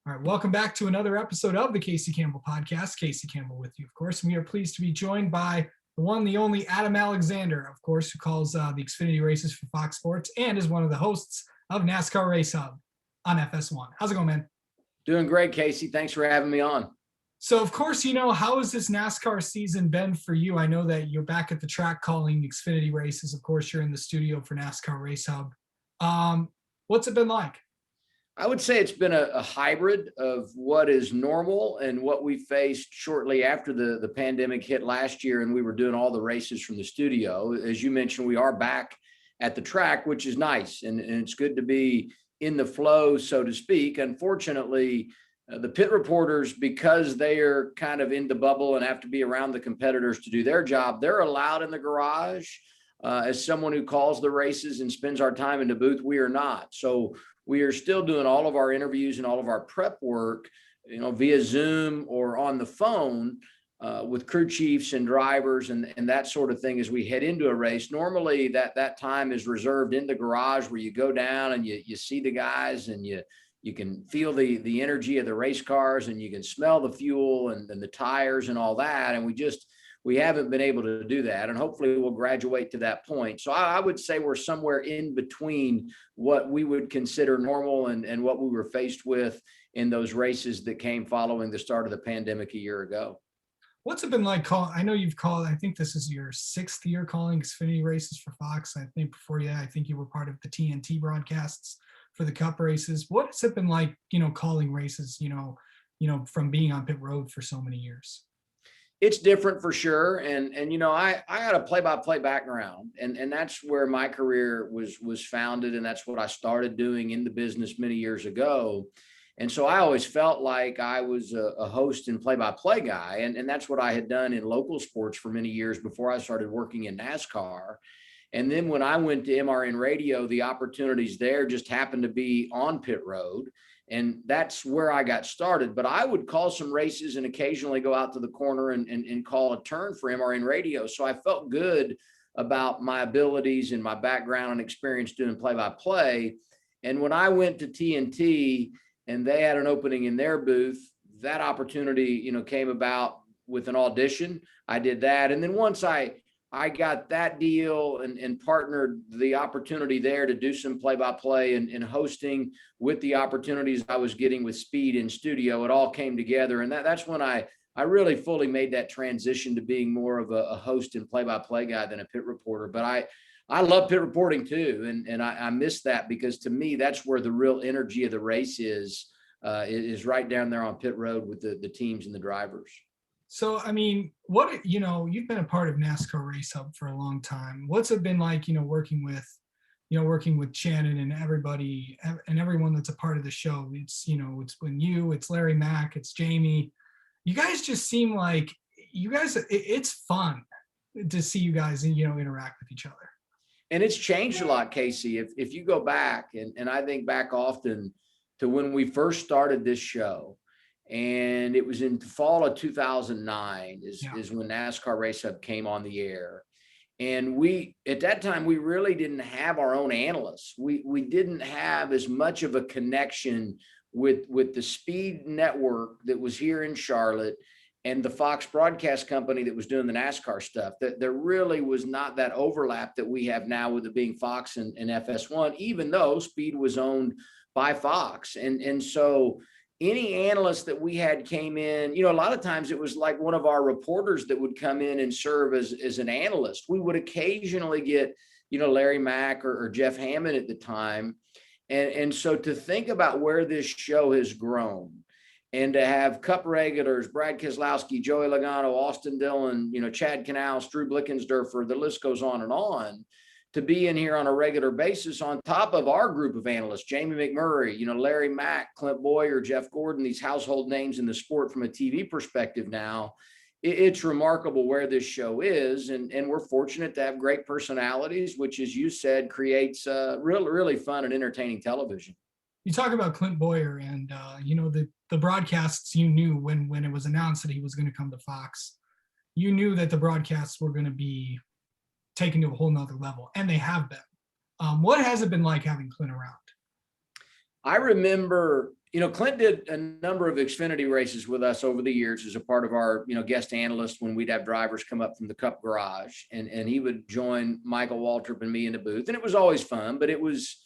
All right, welcome back to another episode of the Casey Campbell Podcast. Casey Campbell with you, of course. And we are pleased to be joined by the one, the only Adam Alexander, of course, who calls the Xfinity races for Fox Sports and is one of the hosts of NASCAR Race Hub on FS1. How's it going, man? Doing great, Casey. Thanks for having me on. So, of course, how has this NASCAR season been for you? I know that you're back at the track calling Xfinity races. Of course, you're in the studio for NASCAR Race Hub. What's it been like? I would say it's been a hybrid of what is normal and what we faced shortly after the pandemic hit last year, and we were doing all the races from the studio. As you mentioned, we are back at the track, which is nice, and it's good to be in the flow, so to speak. Unfortunately, the pit reporters, because they are kind of in the bubble and have to be around the competitors to do their job, they're allowed in the garage. As someone who calls the races and spends our time in the booth, we are not. So we are still doing all of our interviews and all of our prep work, via Zoom or on the phone with crew chiefs and drivers and that sort of thing as we head into a race. Normally that time is reserved in the garage where you go down and you see the guys and you can feel the energy of the race cars and you can smell the fuel and the tires and all that. And we haven't been able to do that, and hopefully we'll graduate to that point. So I would say we're somewhere in between what we would consider normal and what we were faced with in those races that came following the start of the pandemic a year ago. What's it been like I know you've called, I think this is your 6th year calling Xfinity races for Fox. I think before you, I think you were part of the TNT broadcasts for the Cup races. What has it been like, calling races, from being on pit road for so many years? It's different for sure. And I had a play-by-play background, and that's where my career was founded. And that's what I started doing in the business many years ago. And so I always felt like I was a host and play-by-play guy. And that's what I had done in local sports for many years before I started working in NASCAR. And then when I went to MRN Radio, the opportunities there just happened to be on pit road. And that's where I got started. But I would call some races and occasionally go out to the corner and call a turn for MRN Radio. So I felt good about my abilities and my background and experience doing play-by-play. And when I went to TNT and they had an opening in their booth, that opportunity, came about with an audition. I did that. And then once I got that deal and partnered the opportunity there to do some play-by-play and hosting with the opportunities I was getting with Speed in studio. It all came together. And that's when I really fully made that transition to being more of a host and play-by-play guy than a pit reporter. But I love pit reporting too. And I miss that because to me, that's where the real energy of the race is right down there on pit road with the teams and the drivers. So, you've been a part of NASCAR Race Hub for a long time. What's it been like, working with Shannon and everybody and everyone that's a part of the show? It's when it's Larry Mack, it's Jamie. You guys just seem like it's fun to see you guys, interact with each other. And it's changed a lot, Casey. If you go back, and I think back often to when we first started this show, and it was in the fall of 2009 is when NASCAR Race Hub came on the air. And at that time, we really didn't have our own analysts. We didn't have as much of a connection with the Speed network that was here in Charlotte and the Fox broadcast company that was doing the NASCAR stuff. That there really was not that overlap that we have now with it being Fox and FS1, even though Speed was owned by Fox. And so any analyst that we had came in, a lot of times it was like one of our reporters that would come in and serve as an analyst. We would occasionally get, Larry Mack or Jeff Hammond at the time. And so to think about where this show has grown and to have Cup regulars, Brad Keselowski, Joey Logano, Austin Dillon, Chad Knaus, Drew Blickensderfer, the list goes on, to be in here on a regular basis on top of our group of analysts, Jamie McMurray, Larry Mack, Clint Bowyer, Jeff Gordon, these household names in the sport from a TV perspective now. It's remarkable where this show is. And we're fortunate to have great personalities, which, as you said, creates really fun and entertaining television. You talk about Clint Bowyer and, the broadcasts you knew when it was announced that he was going to come to Fox. You knew that the broadcasts were going to be taken to a whole nother level, and they have been. What has it been like having Clint around? I remember Clint did a number of Xfinity races with us over the years as a part of our, guest analyst when we'd have drivers come up from the Cup garage, and he would join Michael Waltrip and me in the booth. And it was always fun, but it was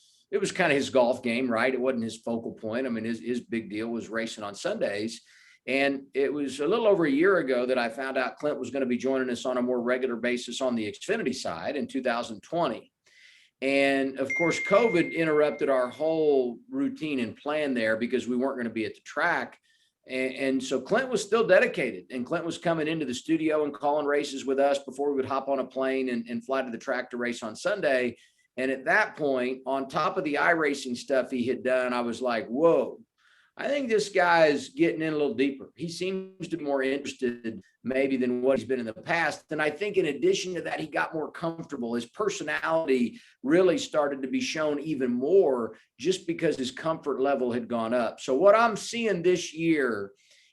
kind of his golf game, right? It wasn't his focal point. I mean, his big deal was racing on Sundays. And it was a little over a year ago that I found out Clint was going to be joining us on a more regular basis on the Xfinity side in 2020. And of course, COVID interrupted our whole routine and plan there because we weren't going to be at the track. And so Clint was still dedicated, and Clint was coming into the studio and calling races with us before we would hop on a plane and fly to the track to race on Sunday. And at that point, on top of the iRacing stuff he had done, I was like, whoa, I think this guy is getting in a little deeper. He seems to be more interested maybe than what he's been in the past. And I think in addition to that, he got more comfortable. His personality really started to be shown even more just because his comfort level had gone up. So what I'm seeing this year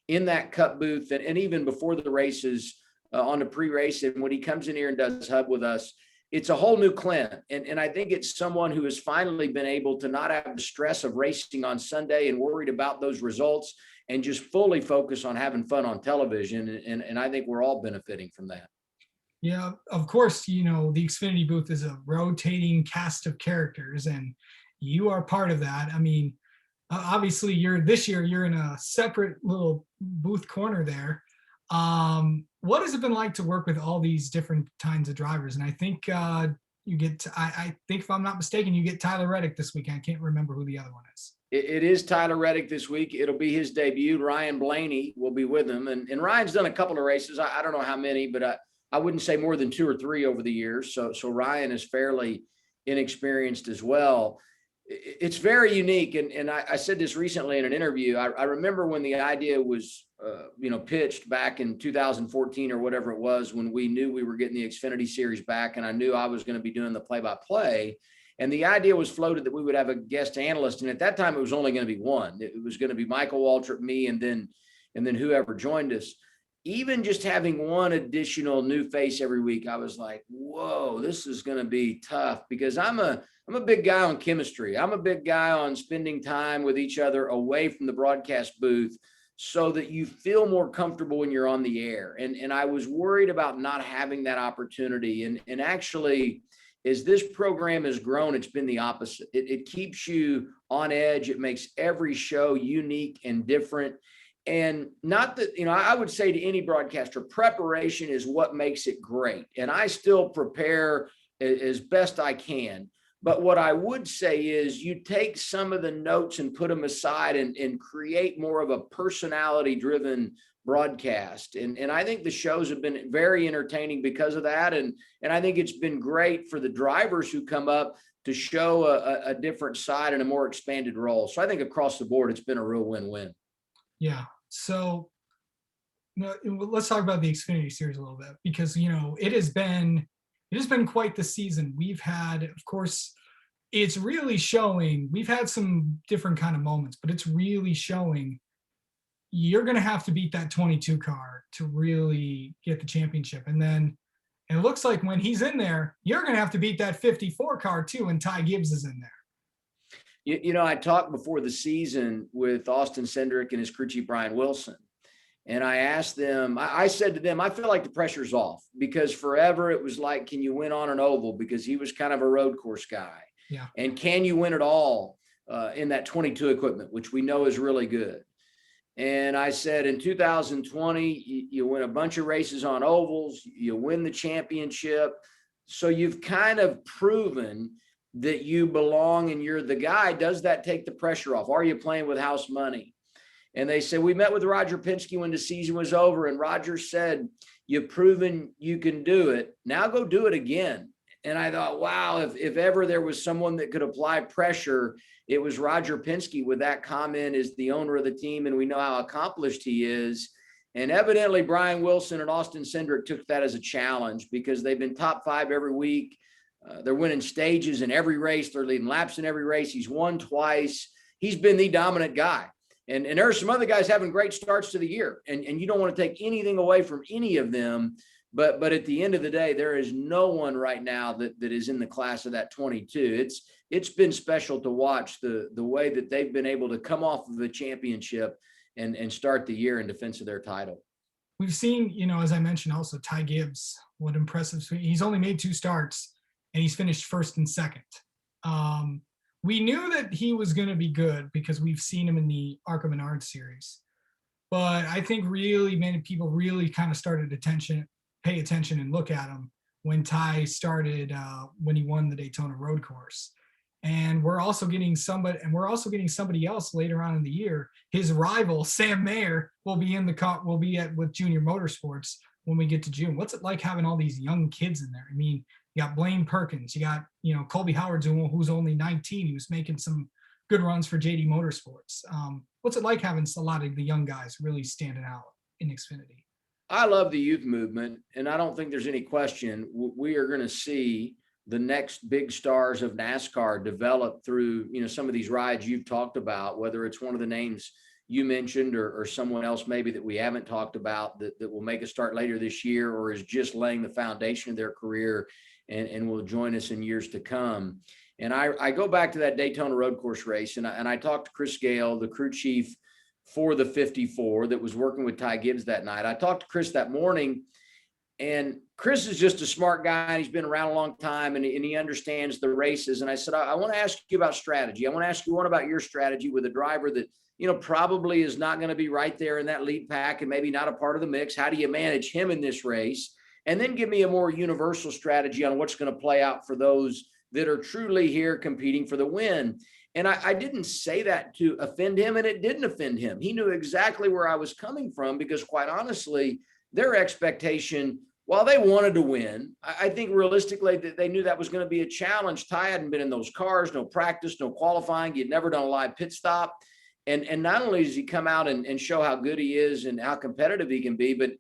in that Cup booth and even before the races on the pre-race, and when he comes in here and does hub with us, it's a whole new Clint. And I think it's someone who has finally been able to not have the stress of racing on Sunday and worried about those results and just fully focus on having fun on television. And I think we're all benefiting from that. Yeah, of course, the Xfinity booth is a rotating cast of characters, and you are part of that. I mean, obviously this year you're in a separate little booth corner there. What has it been like to work with all these different kinds of drivers? And I think you get, I think if I'm not mistaken, you get Tyler Reddick this weekend. I can't remember who the other one is. It is Tyler Reddick this week. It'll be his debut. Ryan Blaney will be with him. And Ryan's done a couple of races. I don't know how many, but I wouldn't say more than 2 or 3 over the years. So Ryan is fairly inexperienced as well. It's very unique. And I said this recently in an interview. I remember when the idea was, pitched back in 2014 or whatever it was, when we knew we were getting the Xfinity Series back, and I knew I was going to be doing the play-by-play. And the idea was floated that we would have a guest analyst. And at that time, it was only going to be one. It was going to be Michael Waltrip, me, and then whoever joined us. Even just having one additional new face every week, I was like, whoa, this is going to be tough, because I'm a big guy on chemistry. I'm a big guy on spending time with each other away from the broadcast booth so that you feel more comfortable when you're on the air. And I was worried about not having that opportunity. And actually, as this program has grown, it's been the opposite. It keeps you on edge. It makes every show unique and different. And not that, I would say to any broadcaster, preparation is what makes it great. And I still prepare as best I can. But what I would say is you take some of the notes and put them aside and create more of a personality-driven broadcast. And I think the shows have been very entertaining because of that. And I think it's been great for the drivers who come up to show a different side and a more expanded role. So I think across the board, it's been a real win-win. Yeah. So let's talk about the Xfinity Series a little bit, because, it has been quite the season. We've had, of course, it's really showing. We've had some different kind of moments, but it's really showing you're going to have to beat that 22 car to really get the championship. And then it looks like when he's in there, you're going to have to beat that 54 car too, and Ty Gibbs is in there. I talked before the season with Austin Cindric and his crew chief, Brian Wilson. And I asked them, I said to them, I feel like the pressure's off, because forever it was like, can you win on an oval? Because he was kind of a road course guy. Yeah. And can you win it all in that 22 equipment, which we know is really good. And I said, in 2020, you win a bunch of races on ovals, you win the championship. So you've kind of proven that you belong and you're the guy. Does that take the pressure off? Are you playing with house money? And they said, we met with Roger Penske when the season was over, and Roger said, you've proven you can do it. Now go do it again. And I thought, wow, if ever there was someone that could apply pressure, it was Roger Penske, with that comment as the owner of the team. And we know how accomplished he is. And evidently Brian Wilson and Austin Cindric took that as a challenge, because they've been top 5 every week. They're winning stages in every race. They're leading laps in every race. He's won twice. He's been the dominant guy. And there are some other guys having great starts to the year. And you don't want to take anything away from any of them. But at the end of the day, there is no one right now that is in the class of that 22. It's been special to watch the way that they've been able to come off of the championship and start the year in defense of their title. We've seen, as I mentioned, also Ty Gibbs. What impressive! He's only made 2 starts, and he's finished first and second. We knew that he was going to be good because we've seen him in the Arca Menard series. But I think really many people really kind of started pay attention and look at him when Ty started, when he won the Daytona Road Course. And we're also getting somebody else later on in the year. His rival, Sam Mayer, will be with Junior Motorsports when we get to June. What's it like having all these young kids in there? I mean, you got Blaine Perkins, you got, Colby Howard, who's only 19. He was making some good runs for JD Motorsports. What's it like having a lot of the young guys really standing out in Xfinity? I love the youth movement, and I don't think there's any question we are going to see the next big stars of NASCAR develop through, some of these rides you've talked about, whether it's one of the names you mentioned or someone else maybe that we haven't talked about that will make a start later this year or is just laying the foundation of their career and will join us in years to come. And I go back to that Daytona Road Course race, and I talked to Chris Gale, the crew chief for the 54 that was working with Ty Gibbs that night. I talked to Chris that morning, and Chris is just a smart guy, and he's been around a long time, and he understands the races. And I said, I want to ask you about strategy. I want to ask you one about your strategy with a driver that, probably is not going to be right there in that lead pack and maybe not a part of the mix. How do you manage him in this race? And then give me a more universal strategy on what's going to play out for those that are truly here competing for the win. And I didn't say that to offend him, and it didn't offend him. He knew exactly where I was coming from because, quite honestly, their expectation, while they wanted to win, I think realistically that they knew that was going to be a challenge. Ty hadn't been in those cars, no practice, no qualifying. He'd never done a live pit stop. And not only does he come out and show how good he is and how competitive he can be, but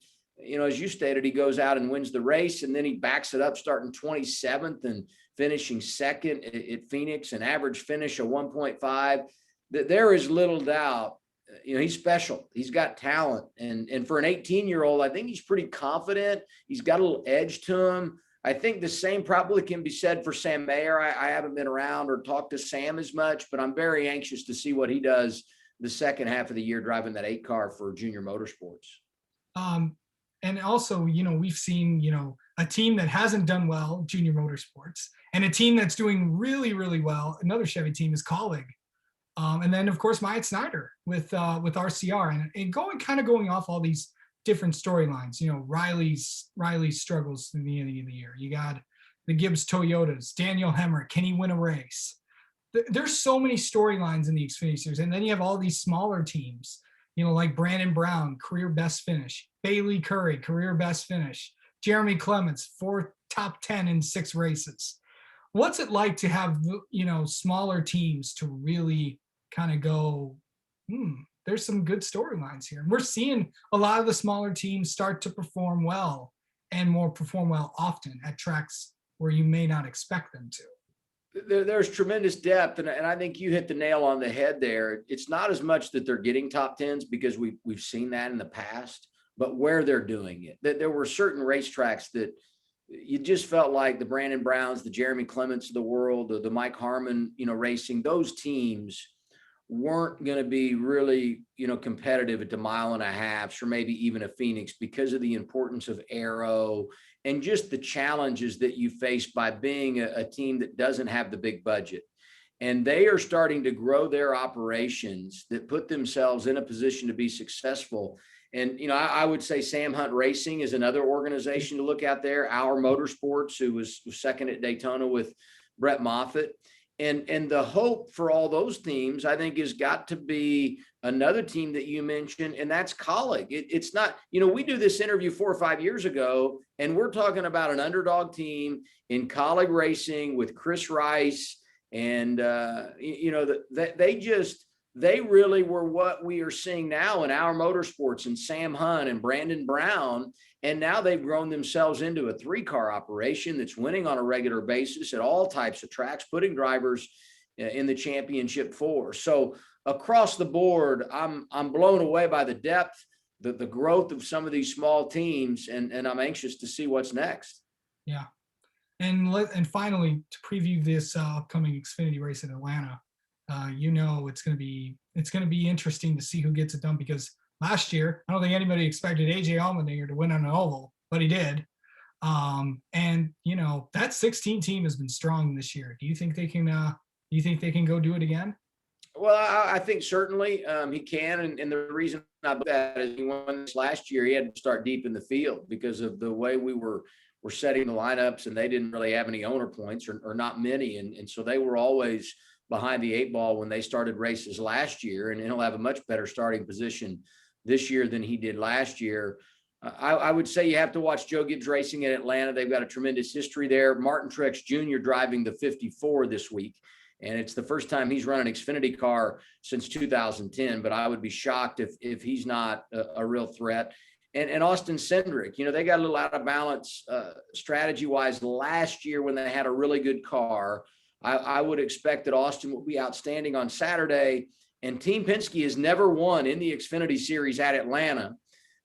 as you stated, he goes out and wins the race, and then he backs it up starting 27th and finishing second at Phoenix, an average finish of 1.5. There is little doubt, he's special. He's got talent. And for an 18-year-old, I think he's pretty confident. He's got a little edge to him. I think the same probably can be said for Sam Mayer. I haven't been around or talked to Sam as much, but I'm very anxious to see what he does the second half of the year driving that 8 car for Junior Motorsports. And also, we've seen, a team that hasn't done well, Junior Motorsports, and a team that's doing really, really well. Another Chevy team is Colleague. And then, of course, Myatt Snyder with RCR and going off all these different storylines. Riley's struggles through the end of the year. You got the Gibbs Toyotas, Daniel Hemrick. Can he win a race? There's so many storylines in the Xfinity Series. And then you have all these smaller teams, like Brandon Brown, career best finish. Bailey Curry, career best finish. Jeremy Clements, 4 top 10 in 6 races. What's it like to have, smaller teams to really kind of go, there's some good storylines here. And we're seeing a lot of the smaller teams start to perform well and perform well often at tracks where you may not expect them to. There's tremendous depth, and I think you hit the nail on the head there. It's not as much that they're getting top 10s because we've seen that in the past, but where they're doing it. That there were certain racetracks that you just felt like the Brandon Browns, the Jeremy Clements of the world, the Mike Harmon, racing, those teams weren't going to be really, competitive at the 1.5 miles or maybe even a Phoenix because of the importance of aero and just the challenges that you face by being a team that doesn't have the big budget. And they are starting to grow their operations that put themselves in a position to be successful. And, I would say Sam Hunt Racing is another organization to look at there. Our Motorsports, who was second at Daytona with Brett Moffitt. And the hope for all those teams, I think, has got to be another team that you mentioned, and that's Colleague. It's not, we do this interview 4 or 5 years ago, and we're talking about an underdog team in Colleague Racing with Chris Rice. And, they really were what we are seeing now in Our Motorsports and Sam Hunt and Brandon Brown. And now they've grown themselves into a 3-car operation that's winning on a regular basis at all types of tracks, putting drivers in the championship 4. So across the board, I'm blown away by the depth. the growth of some of these small teams, and I'm anxious to see what's next. Yeah. And finally, to preview this upcoming Xfinity race in Atlanta, it's going to be interesting to see who gets it done, because last year I don't think anybody expected AJ Allmendinger to win on an oval, but he did. And that 16 team has been strong this year. Do you think they can? Do you think they can go do it again? Well, I think certainly he can, and the reason I believe that is he won this last year. He had to start deep in the field because of the way we were setting the lineups, and they didn't really have any owner points, or not many, and so they were always behind the eight ball when they started races last year. And he'll have a much better starting position this year than he did last year. I would say you have to watch Joe Gibbs Racing in Atlanta. They've got a tremendous history there. Martin Truex Jr. driving the 54 this week, and it's the first time he's run an Xfinity car since 2010. But I would be shocked if he's not a real threat. And Austin Cindric, they got a little out of balance strategy-wise last year when they had a really good car. I would expect that Austin will be outstanding on Saturday. And Team Penske has never won in the Xfinity Series at Atlanta.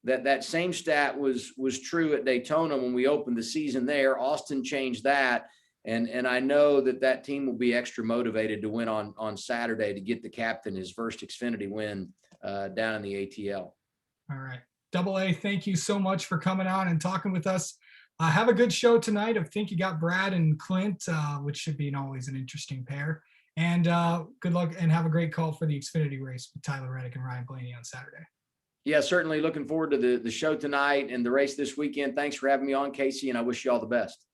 That same stat was true at Daytona when we opened the season there. Austin changed that. And I know that team will be extra motivated to win on Saturday to get the captain his first Xfinity win down in the ATL. All right. Double A, thank you so much for coming on and talking with us. Have a good show tonight. I think you got Brad and Clint, which should be always an interesting pair. And good luck, and have a great call for the Xfinity race with Tyler Reddick and Ryan Blaney on Saturday. Yeah, certainly looking forward to the show tonight and the race this weekend. Thanks for having me on, Casey, and I wish you all the best.